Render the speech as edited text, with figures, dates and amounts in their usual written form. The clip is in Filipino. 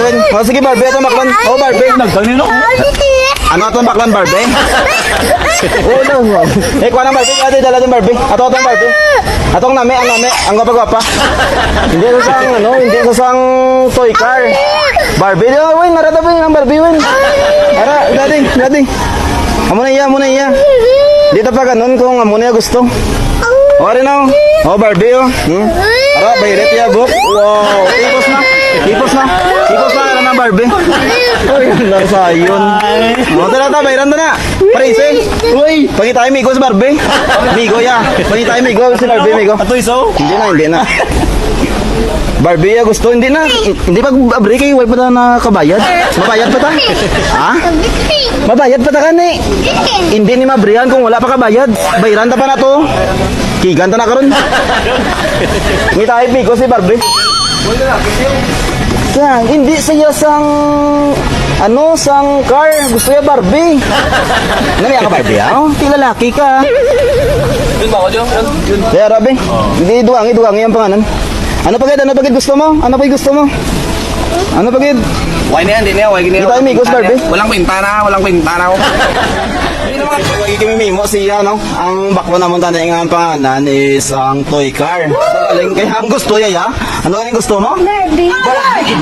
Win. O sige, Barbie, ito baklan. Oh, Barbie. Nagkanino? Ano ito baklan, Barbie? Oo lang. Eh, kuha ng Barbie. Ate, dala din Barbie. Ato itong Barbie. Atong nami, ang gwapa-gwapa. Hindi sa sang, hindi sa sang toy car. Barbie, Win, narata ba yung Barbie, Win? Ara, dati. Amo na iya. Dito pa ganun kung amo na gusto. O, rin ako. O, Barbie, o. Ara, bayret ya, buk. Wow, tipos na, ano na, Barbie. Uy, lang sa yun. O, tara, bayran na. Parise. Uy, pangit tayo, Migo, si Barbie. Migo, ya. Pangit tayo, Migo, si Barbie, Migo. Ato iso? Hindi na. Barbie, gusto, hindi na. Hindi pa break kayo, wala pa na nakabayad. Mabayad pa ta? Ha? Mabayad pa ta ka ni? Hindi ni mabrihan kung wala pa kabayad. Bayaran ta pa na to. Kigan ta na karon. May tayo, Migo, si Barbie. Yan, hindi siya sang sang car. Gusto niya Barbie. Namiya ka Barbie, ha? Lalaki ka. Yun ba ako dyan? Kaya Rabi, hindi duwangi ang pangalan. Ano pagid gusto mo? Ano pagid? Why na yan, hindi na yan. Hindi tayo amigos, Barbie. Walang kwintana ako. Lagi kami mimo siya, no? Ang bakbo naman tayo ang pangalan is ang toy car. Kaya ang gusto niya, ya? Ano ang gusto mo? Barbie. Barbie.